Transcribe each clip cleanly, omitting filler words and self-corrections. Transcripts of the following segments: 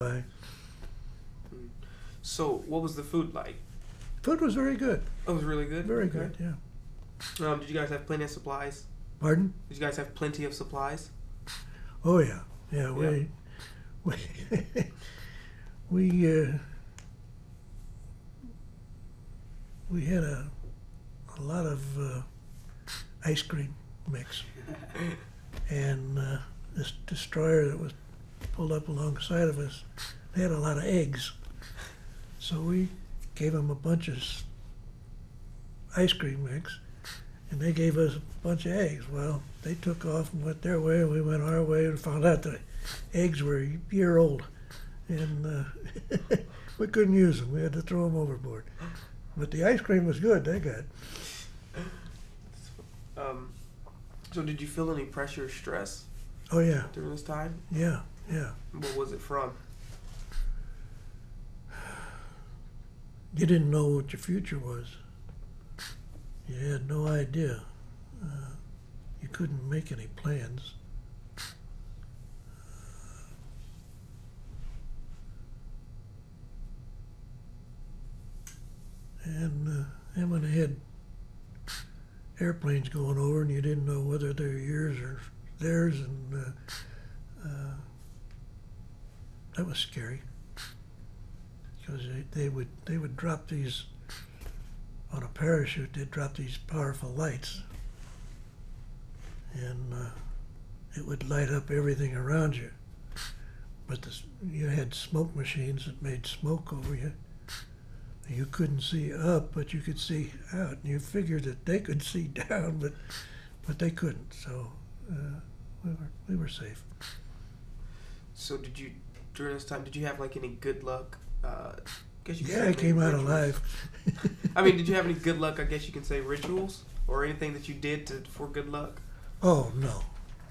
Bye. So, what was the food like? Food was very good. Oh, it was really good. Very Okay. good, yeah. Did you guys have plenty of supplies? Pardon? Did you guys have plenty of supplies? Oh yeah, yeah. We we we had a lot of ice cream mix, and this destroyer that was pulled up alongside of us, they had a lot of eggs, so we gave them a bunch of ice cream mix, and they gave us a bunch of eggs. Well, they took off and went their way, and we went our way, and found out the eggs were a year old, and we couldn't use them. We had to throw them overboard. But the ice cream was good. They got. So, did you feel any pressure or stress Oh yeah, during this time? yeah, yeah. What was it from? You didn't know what your future was. You had no idea. You couldn't make any plans. And when they had airplanes going over and you didn't know whether they were yours or theirs, and that was scary. Because they would drop these on a parachute. They'd drop these powerful lights, and it would light up everything around you. But you had smoke machines that made smoke over you. You couldn't see up, but you could see out. And you figured that they could see down, but they couldn't. So we were safe. So, during this time, did you have like any good luck? Guess you could Yeah, say I came maybe out rituals. alive. I mean, did you have any good luck? I guess you can say rituals or anything that you did for good luck. Oh no.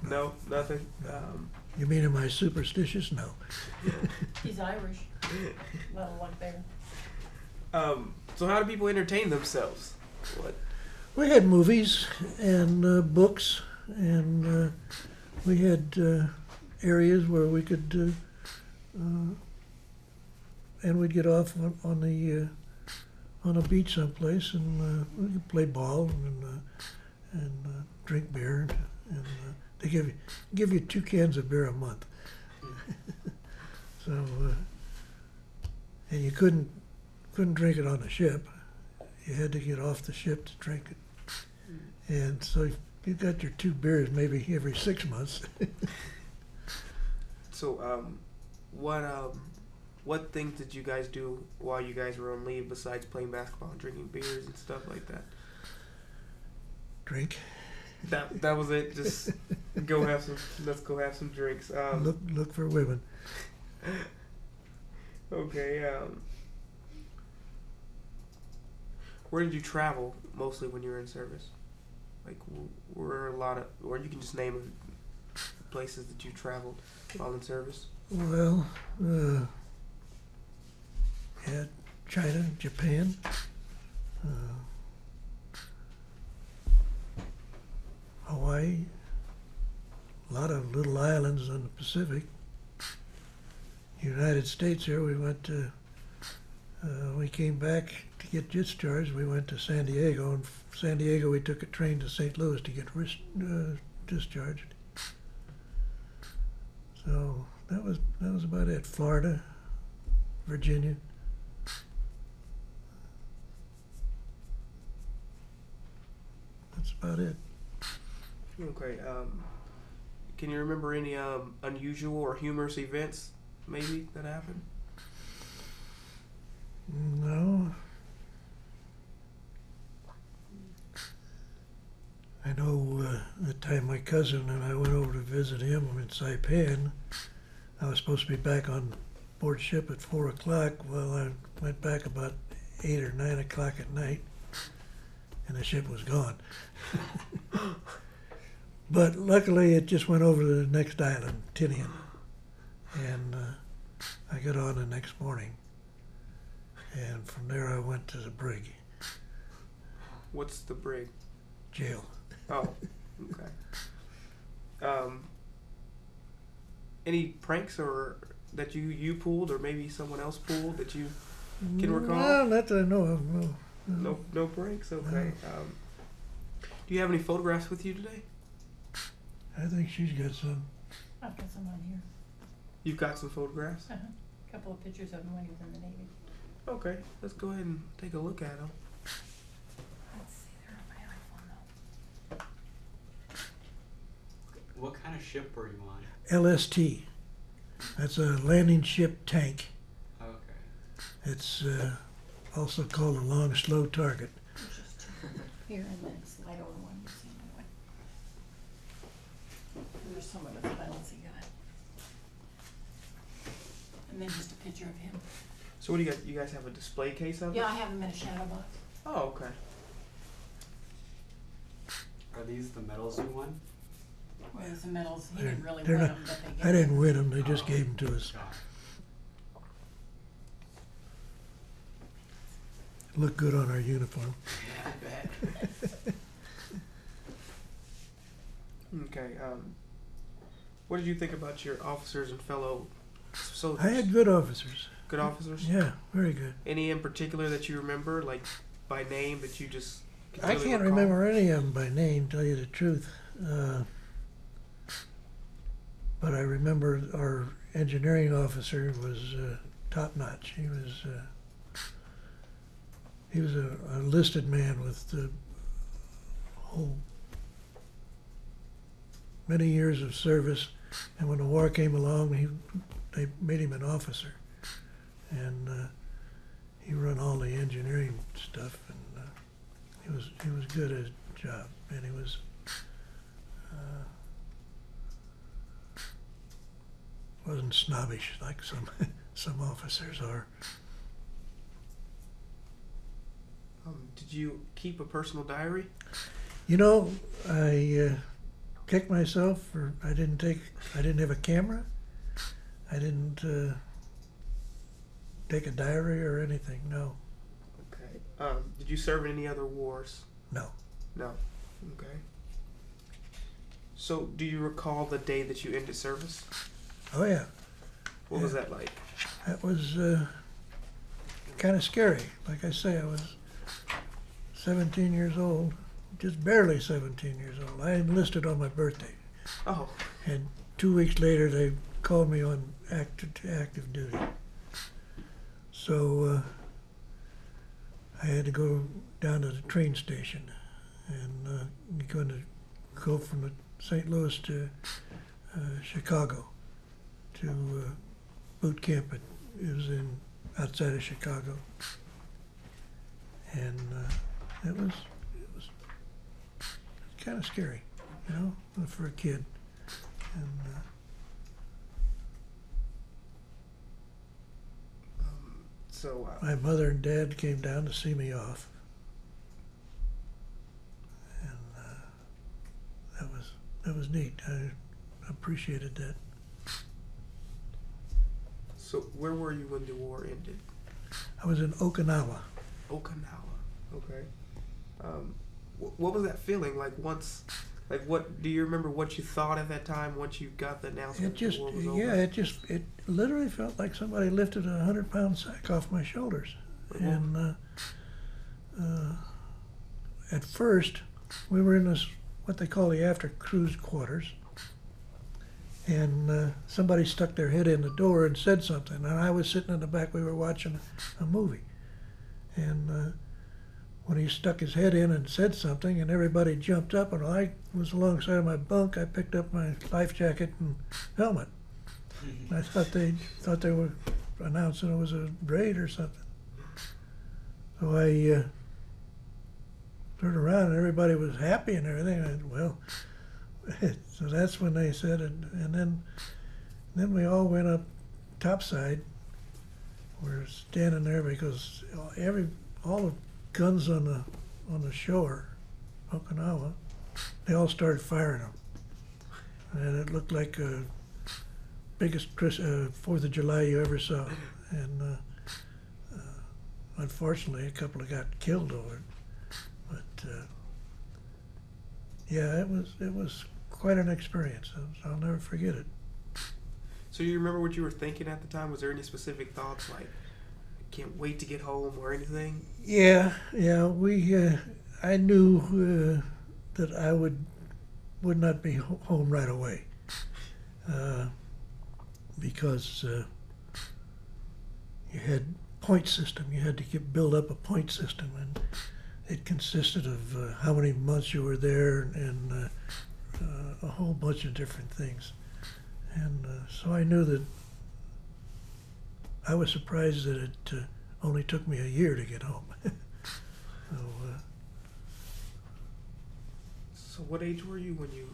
No, nothing. You mean am I superstitious? No. He's Irish. Little one there. So how do people entertain themselves? What? We had movies and books, and we had areas where we could, and we'd get off on a beach someplace, and we could play ball and drink beer, and they give you 2 cans of beer a month. So, and you couldn't drink it on the ship. You had to get off the ship to drink it. And so you got your 2 beers maybe every 6 months. So what things did you guys do while you guys were on leave besides playing basketball and drinking beers and stuff like that? Drink. That was it. Just let's go have some drinks. Look for women. Okay. Where did you travel mostly when you were in service? Like, were a lot of, or you can just name places that you traveled while in service. Well, yeah, China, Japan, Hawaii, a lot of little islands on the Pacific. United States here, we went to, we came back to get discharged. We went to San Diego, and from San Diego we took a train to St. Louis to get discharged. So that was about it. Florida, Virginia. That's about it. Okay. Can you remember any unusual or humorous events maybe that happened? No. I know the time my cousin and I went over to visit him in Saipan, I was supposed to be back on board ship at 4 o'clock. Well, I went back about 8 or 9 o'clock at night, and the ship was gone. But luckily, it just went over to the next island, Tinian, and I got on the next morning. And from there, I went to the brig. What's the brig? Jail. Oh, okay. Any pranks or that you pulled, or maybe someone else pulled that you can recall? No, not that I know of. No. No breaks. Okay. Do you have any photographs with you today? I think she's got some. I've got some on here. You've got some photographs. A couple of pictures of him when he was in the Navy. Okay, let's go ahead and take a look at them. Let's see, they're on my iPhone though. What kind of ship were you on? LST. That's a landing ship tank. Okay. It's also called a long, slow target. There's just two here and then slide over one you see anyway. And there's some of the files he got. And then just a picture of him. So what do you got? You guys have a display case of it? Yeah, I have him in a shadow box. Oh, okay. Are these the medals you won? Well, there's some medals. He They're- didn't really they're win not- them, but they gave I didn't him. win them. They just gave them to us. God. Look good on our uniform. I bet. Okay. What did you think about your officers and fellow soldiers? I had good officers. Good officers. Yeah, very good. Any in particular that you remember, like by name, that you just? can I clearly can't recall? remember any of them by name, tell you the truth. But I remember our engineering officer was top notch. He was a enlisted man with the whole many years of service, and when the war came along, they made him an officer, and he run all the engineering stuff, and he was good at his job, and he was wasn't snobbish like some officers are. Did you keep a personal diary? You know, I kicked myself for I didn't have a camera. I didn't take a diary or anything. No, Okay. Did you serve in any other wars? no. No. Okay. So, do you recall the day that you ended service? Oh yeah, What was that like? that was kind of scary. Like I say, I was 17 years old, just barely 17 years old. I enlisted on my birthday, Oh, and 2 weeks later they called me on active duty. So I had to go down to the train station, and going to go from St. Louis to Chicago to boot camp. It was outside of Chicago, and it was kind of scary, you know, for a kid. And so my mother and dad came down to see me off, and that was neat. I appreciated that. so where were you when the war ended? I was in Okinawa. Okinawa. Okay. What was that feeling like once? Like, what do you remember? What you thought at that time once you got the announcement It just, the war was yeah, over? it literally felt like somebody lifted a 100-pound sack off my shoulders. And at first, we were in this what they call the after cruise quarters, and somebody stuck their head in the door and said something, and I was sitting in the back. We were watching a movie, and when he stuck his head in and said something, and everybody jumped up, and I was alongside of my bunk. I picked up my life jacket and helmet. I thought they were announcing it was a raid or something. So I turned around and everybody was happy and everything. Well, so that's when they said it, and then we all went up topside. We're standing there because all the guns on the shore, Okinawa, they all started firing them, and it looked like the biggest 4th of July you ever saw. And unfortunately, a couple got killed over it. But yeah, it was quite an experience. I'll never forget it. So you remember what you were thinking at the time? Was there any specific thoughts like, I can't wait to get home or anything? Yeah, I knew that I would not be home right away because you had point system. You had to build up a point system, and it consisted of how many months you were there and a whole bunch of different things. And so I knew that I was surprised that it only took me a year to get home. So, So what age were you when you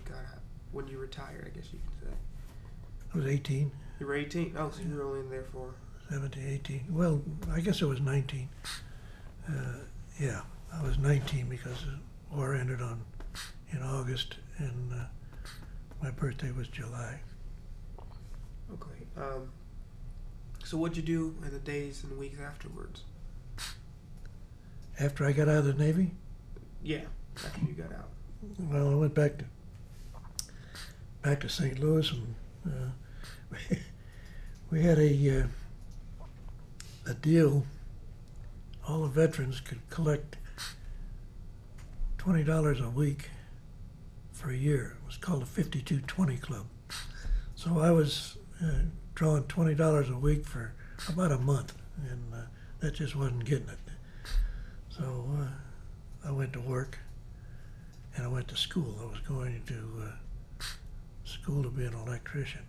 got out, when you retired? I guess you could say. I was 18, You were 18. Oh, so you were only in there for. 17, 18. Well, I guess it was 19. Yeah, I was 19 because the war ended in August, and my birthday was July. Okay. So what'd you do in the days and weeks afterwards? After I got out of the Navy, Yeah, after you got out. well, I went back to St. Louis, and we had a deal. All the veterans could collect $20 a week for a year. It was called a 5220 Club. So I was drawing $20 a week for about a month, and that just wasn't getting it. So I went to work, and I went to school. I was going to school to be an electrician.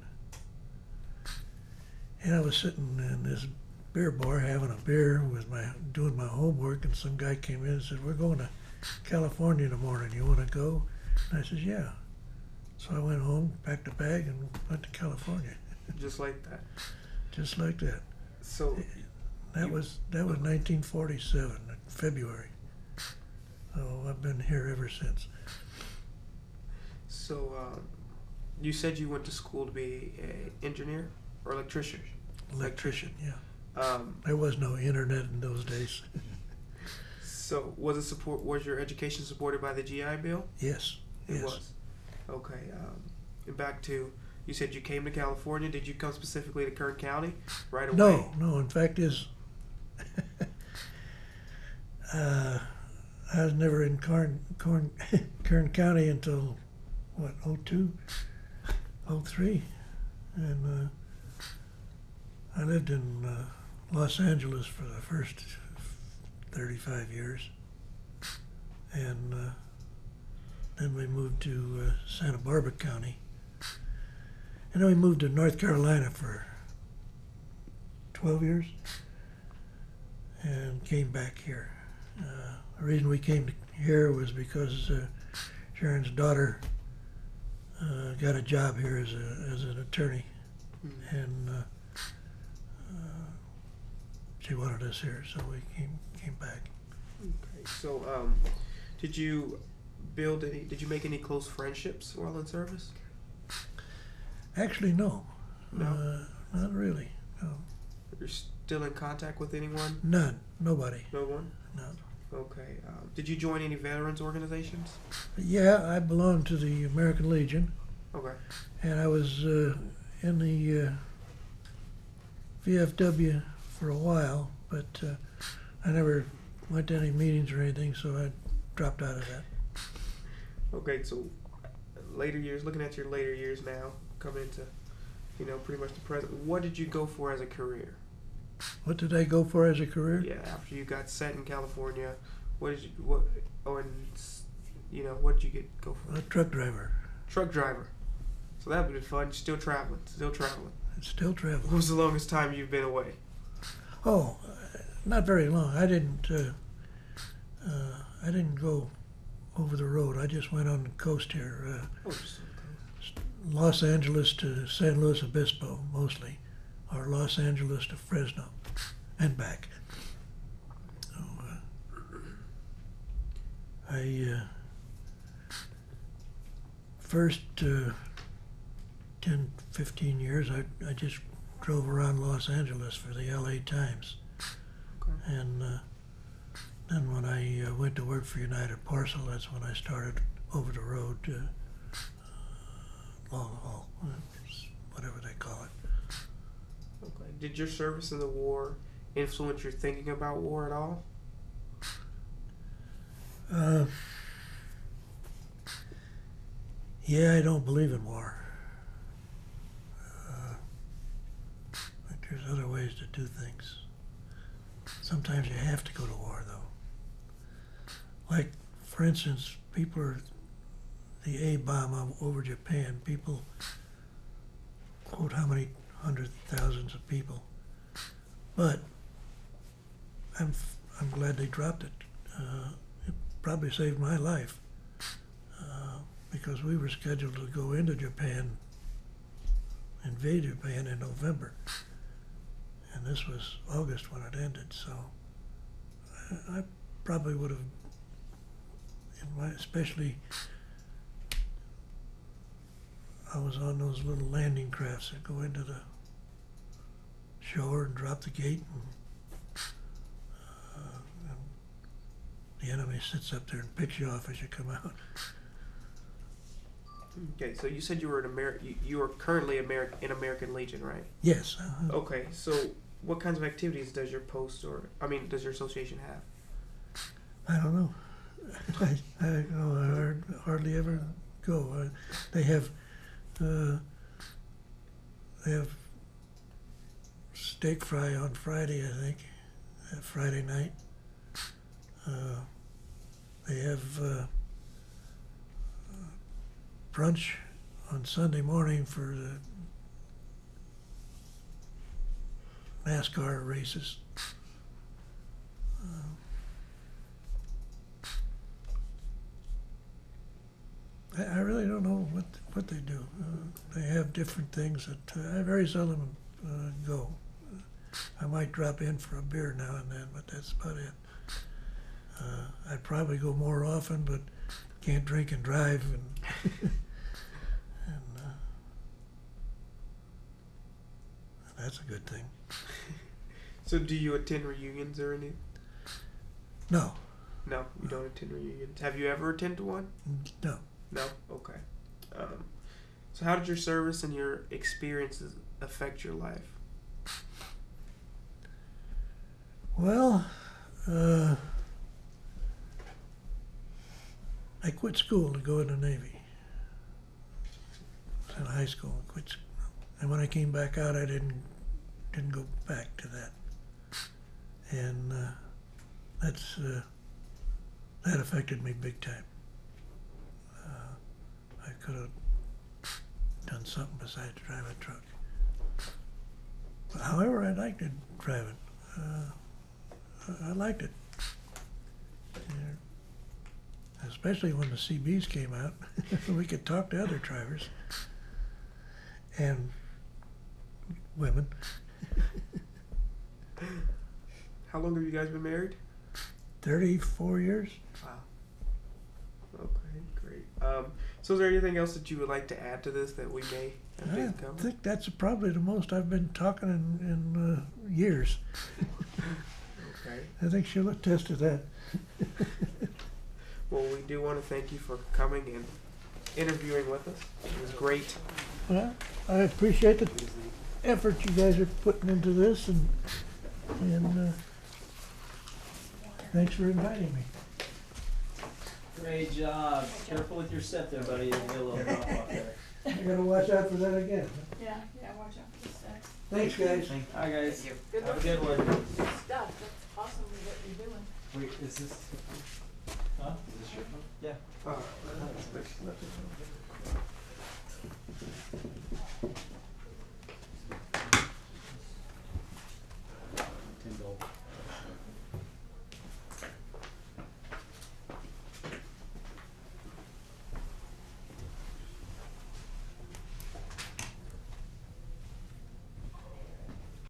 And I was sitting in this beer bar having a beer doing my homework, and some guy came in and said, "We're going to California in the morning. You want to go?" And I said, "Yeah." So I went home, packed a bag, and went to California. Just like that. Just like that. So That was 1947, in February. So I've been here ever since. So you said you went to school to be an engineer or electrician? Electrician, yeah. Um, There was no internet in those days. so was your education supported by the GI Bill? Yes. It Yes. was. Okay. And back to, you said you came to California. Did you come specifically to Kern County right away? No. In fact, I was never in Kern County until, what, 02, 03? And I lived in Los Angeles for the first 35 years. And then we moved to Santa Barbara County. And then we moved to North Carolina for 12 years and came back here. The reason we came here was because Sharon's daughter got a job here as an attorney, and she wanted us here, so we came back. Okay. So did you make any close friendships while in service? Actually, no. No? Not really. No. You're still in contact with anyone? None. Nobody. No one? No. Okay. Did you join any veterans organizations? Yeah, I belonged to the American Legion, Okay. and I was in the VFW for a while, but I never went to any meetings or anything, so I dropped out of that. Okay, so later years, looking at your later years now, coming into, pretty much the present, what did you go for as a career? What did I go for as a career? Yeah, after you got set in California, what did you go for? A truck driver. Truck driver. So that would be fun. Still traveling. Still What traveling. was the longest time you've been away? Oh, not very long. I didn't go over the road. I just went on the coast here. Just Los Angeles to San Luis Obispo, mostly, or Los Angeles to Fresno, and back. So, first 10, 15 years, I just drove around Los Angeles for the LA Times. Okay. And then when I went to work for United Parcel, that's when I started over the road to long haul, whatever they call did your service in the war influence your thinking about war at all? Yeah, I don't believe in war. But there's other ways to do things. Sometimes you have to go to war, though. Like, for instance, the A-bomb over Japan, people quote how many hundreds of thousands of people. But I'm glad they dropped it. It probably saved my life because we were scheduled to go into Japan, invade Japan in November, and this was August when it ended. So I probably would have, especially I was on those little landing crafts that go into the shore and drop the gate, and the enemy sits up there and picks you off as you come out. Okay, so you said you were you are currently in American Legion, right? Yes. Okay, so what kinds of activities does your post does your association have? I don't know. I hardly ever go. They have steak fry on Friday, I think, Friday night. They have brunch on Sunday morning for the NASCAR races. I really don't know what they do. They have different things that I very seldom go. I might drop in for a beer now and then, but that's about it. I'd probably go more often, but can't drink and drive, and that's a good thing. So do you attend reunions or anything? No. No, you don't attend reunions. Have you ever attended one? No. No? Okay. So how did your service and your experiences affect your life? Well, I quit school to go in the Navy. I was in high school, I quit school. And when I came back out, I didn't go back to that. And that affected me big time. I could have done something besides drive a truck. But however, I liked it driving. I liked it. Yeah. Especially when the CBs came out. We could talk to other drivers and women. How long have you guys been married? 34 years. Wow. Okay, great. So is there anything else that you would like to add to this that we may have I didn't cover? think that's probably the most I've been talking in years. Okay. I think she'll attest to that. Well, we do want to thank you for coming and interviewing with us. It was great. Well, I appreciate the effort you guys are putting into this, and thanks for inviting me. Great job. Careful with your step there, buddy. You'll get a little drop off there. I gotta watch out for that again. Yeah, watch out for the steps. Thanks, guys. Hi, guys. Good Have luck. a good one. Good stuff, that's awesome what you're doing. Wait, is this? Huh? Is this your phone? Yeah. Oh, that's